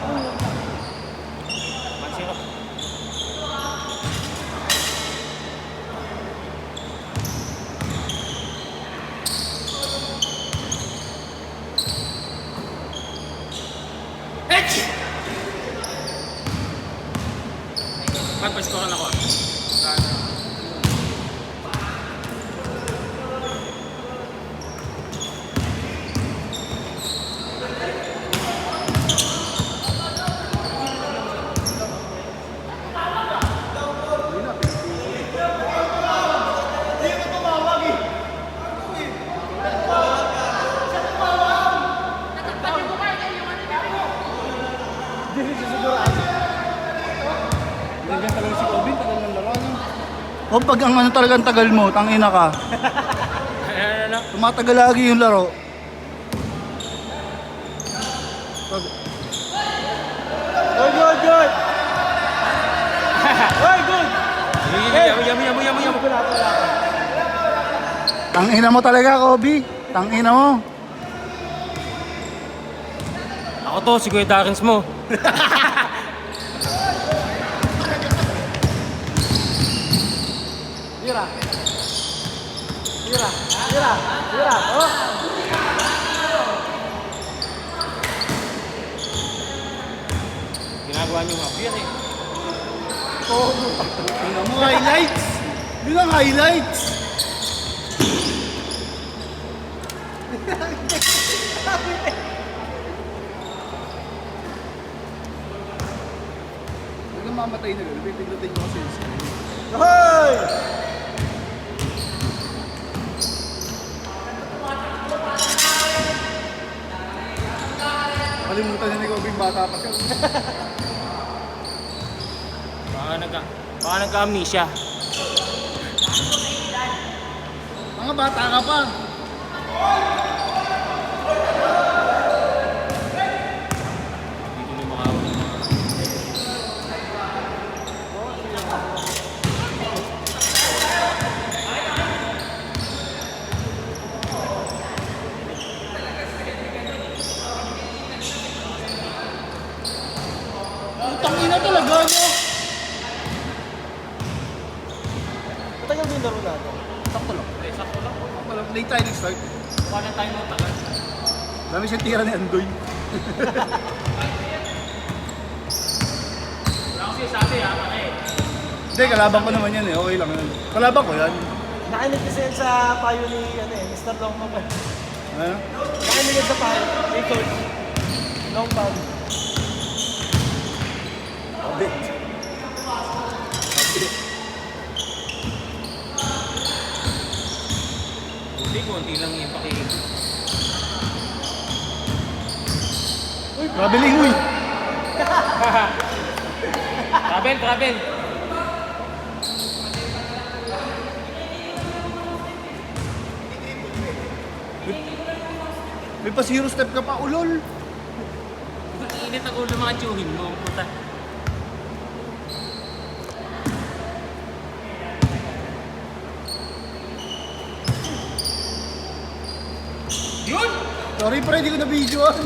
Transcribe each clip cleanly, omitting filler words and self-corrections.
1-0. Magpa-scorean ako. O pag ang ano talagang tagal mo, tangina ka. Ano? Tumatagal lagi yung laro. Good, good, good! Hey, good! Yum. Tangina mo talaga, Kobe. Tangina mo. Ako to, si Kuya Darins mo. Tira! Tira! Tira! Tira! Oh! Ginagawa niyo mga beer eh. Oh, tingnan mo highlights. Yun ang highlights. Huwag mamatay na gano'n. Pipindutin ko kasi yung screen. Hoy! Kalimutan niya ni Kobe yung bata pa siya. Baka nagka-amnesia. Mga bata ka pa. Dito na makawa ng mga... Tangina talaga, no? Matagal din laro natin. Sakto lang. Okay, sakto lang. Late tayo nag-start. Paano tayo mo tagal? Dami siyang tira ni Andoy. Wala kasi sabi ha, eh. Hindi, kalaban ko naman yan eh. Okay lang yan. Kalaban ko yan. Nakinig kasi yan sa payo ni Mr. Longpam. Ano? Nakinig yan sa payo ni Coach Longpam. Abit. Konti lang yung pakikinig. Uy, traveling, uy. Travel. May pa zero step ka pa, ulol. Init ang ulo mga tiyuhin mo. Puta. Yun! Sorry pre, di ko na-videoan.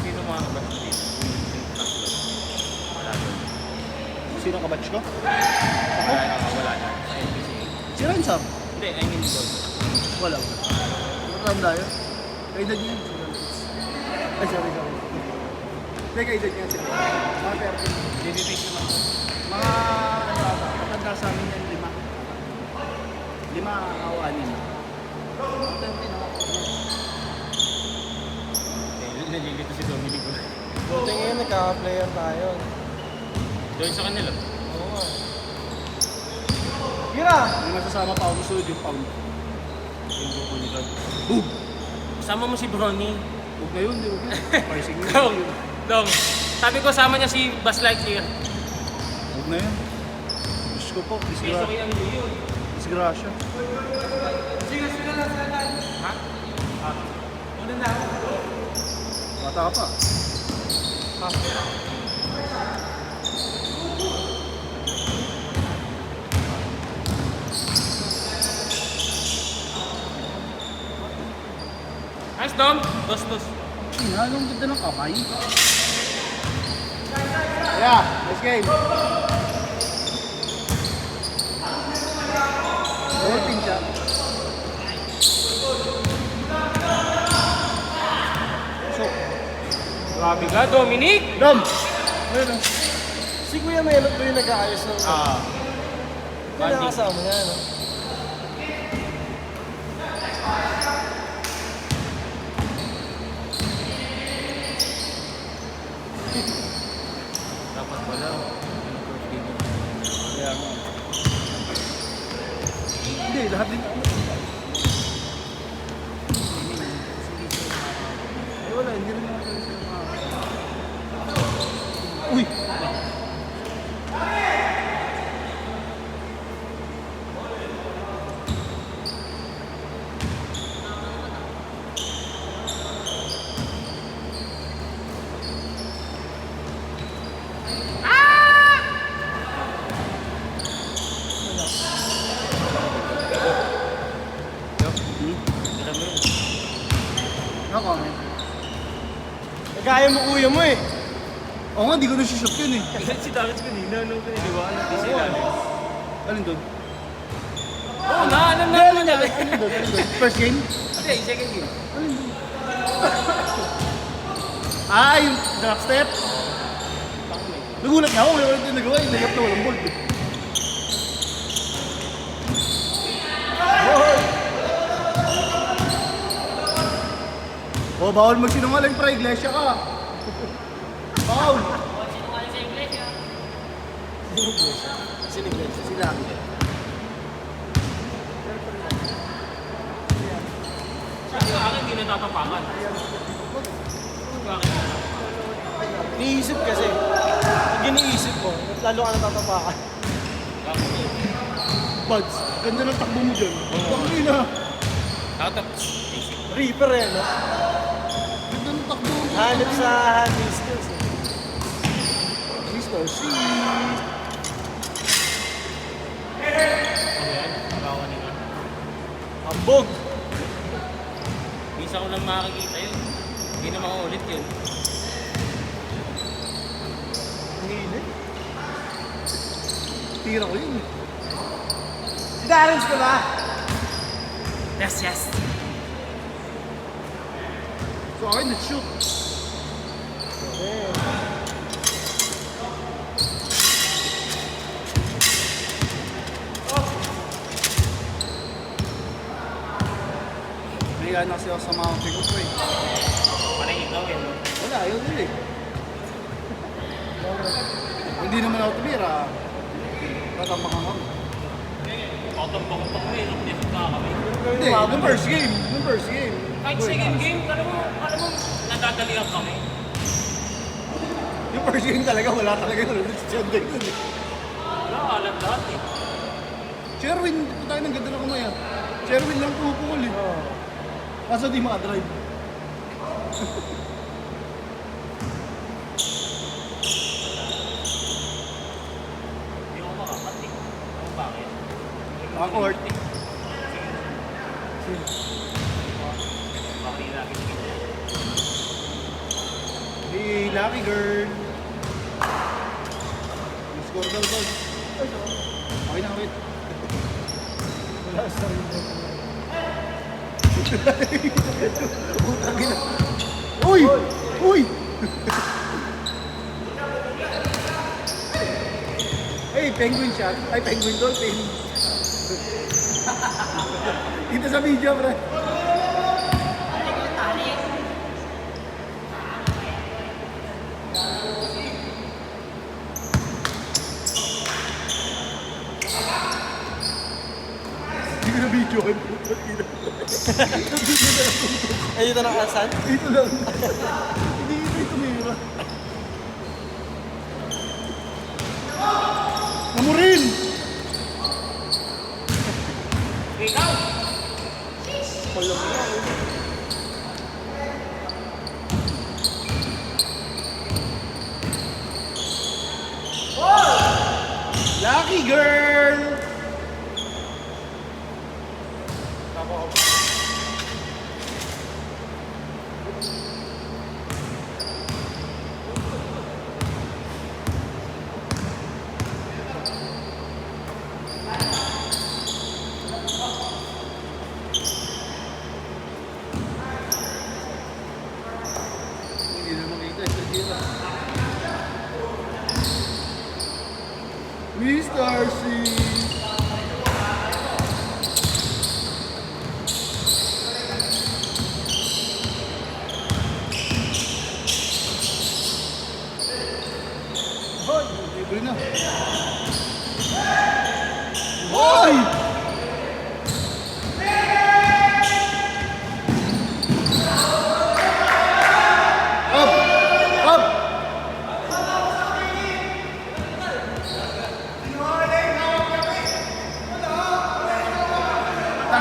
Sino mga kabatch dito? Wala doon. Sino kabatch ko? Wala na. Sa NPC. Si Ransam. Hindi, I mean doon. Wala. Matanda yun. Kaedad niya. Si Ransam. Ay, sorry. Hindi, kaedad niya sila. Mga 30. Diditake naman. Mga, matanda sa amin yan, 5. 5 o 6. Nalilito si Dominic. Buti ngayon, nagkaka-player tayo. Doon sa kanila. Oo nga. Tira! May masasama pa ako susunod yung pound. Yung grupo ni Don. Boom! Kasama mo si Brony. Huwag na yun, di ba? Parsing na Dong! yun. Dong! Sabi ko sama niya si Buzz Lightyear. Huwag na yun. Diyos ko po, Gusto ko yung yun. disgrasya. Ha? Bata ka pa. Nice, Dom. Dos. Anong ganda ng kamay? Yeah, nice game. Golpin siya. So, Grabe ka, Dominic. Dom! Ayun o. Si Kuya Melot ba yung nag-aayos ng... May nakasama niya, no? Dapat pala. Kaya nga. Hindi, lahat din. Eh wala, hindi rin naman tayo sila Uy! No comment. Nagkaya mo kuya mo eh. Oo nga, di ko na-shoot yun eh. Si David kanina, nung piniliwaan natin sila. Alin doon? Oo nga, alam na naman niya. Alin doon? First game? Hindi, second game. Ah, yung drop step? Nagulat nga ako, wala ko yung nagawa, yung nagap na walang ball. Oh, bawal magsinungaling pre, iglesia ka. Bawal. Siniglesia. Sila. Sa akin, hindi natatapakan. Sa akin, Iniisip kasi. Pag iniisip mo, lalo ka natatapakan. Buds, ganda ng takbo mo dyan. Bakit na? Tatapos. Reaper eh, no? Ganda ng takbo mo. Hanip sa handling skills eh. Mr. C. Ano yan? Bawa nila. Ambog! Minsan ko lang makikita yun. Hindi na makaulit yun. Ang hilig. Tira ko yun. Sinarans ka ba? Yes. So akin na-shoot. Eh. May na kasi ako sa mga pick up eh. Parang ikaw eh. Wala, ayaw nila eh. Hindi naman ako tumira. Tatampakan ako. Pautang-pautang mo eh. Hindi ka kami. Hindi, nung first game. Nung first game. Kahit second game, alam mo, nadadalihan kami. Yung first game talaga, wala talaga yun. Si Chandler yun eh. Wala, alam lahat eh. Sherwin, ito tayo ng ganda na kumaya. Sherwin lang pupukul eh. Oo. Kaso di makadrive. Hindi ako makakatik. Kung bakit? Awkward. Bakit lagi sige. Hey, lucky girl. Score daw doon. Okay na, wait. Wala sa rin. Utang ina. Uy! Uy! Hey, penguin shot. Ay, penguin dolphin. Ito sa video, bro. Hindi ko na video. Ay, dito na kasan? Dito lang. Hindi ito tumira. Namurin! Ikaw! Palo mo yan. Lucky girl!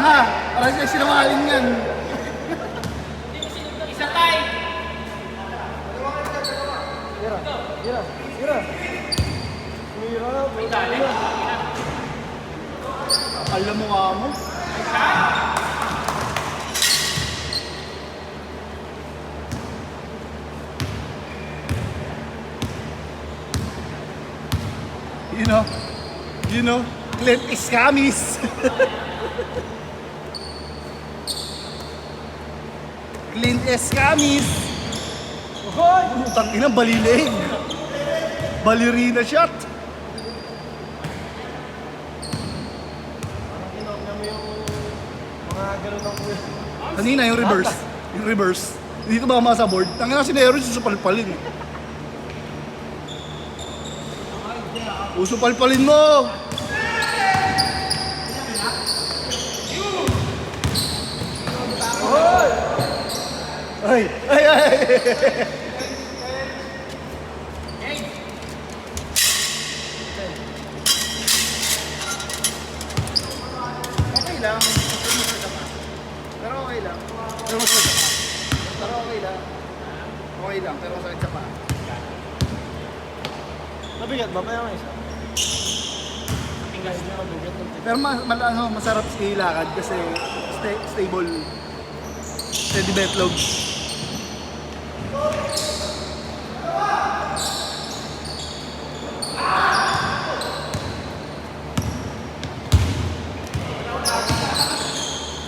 Tanga! Parang siya sinungaling yan. Isa tayo. Sira. Sira. Sira. Sira na. May dali. Alam mo nga mo. You know, Clint Escamis. Clint Escamis. Hoy! Putang ina, balilig. Ballerina shot. Kinoknya mo yung mga gano'n ng kuya. Kanina yung reverse. Yung reverse. Dito ba sa board? Tangina si Nero, susupalpalin. Usupalpalin mo! Hoy! Ay! Ay! Ay! Okay lang. Pero okay lang. Pero masakit sa paa. Pero okay lang. Okay lang, pero masakit sa paa. Mabigat ba? Kaya may isa. Tingnan niya mabigat. Pero masarap ilakad kasi stable. Steady betlog.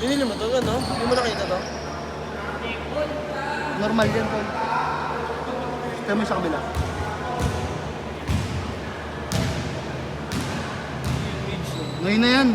Binili mo to, ano? Hindi mo nakita to? Normal yan, Tol. Tayo mo sa kabila. Ngayon na yan.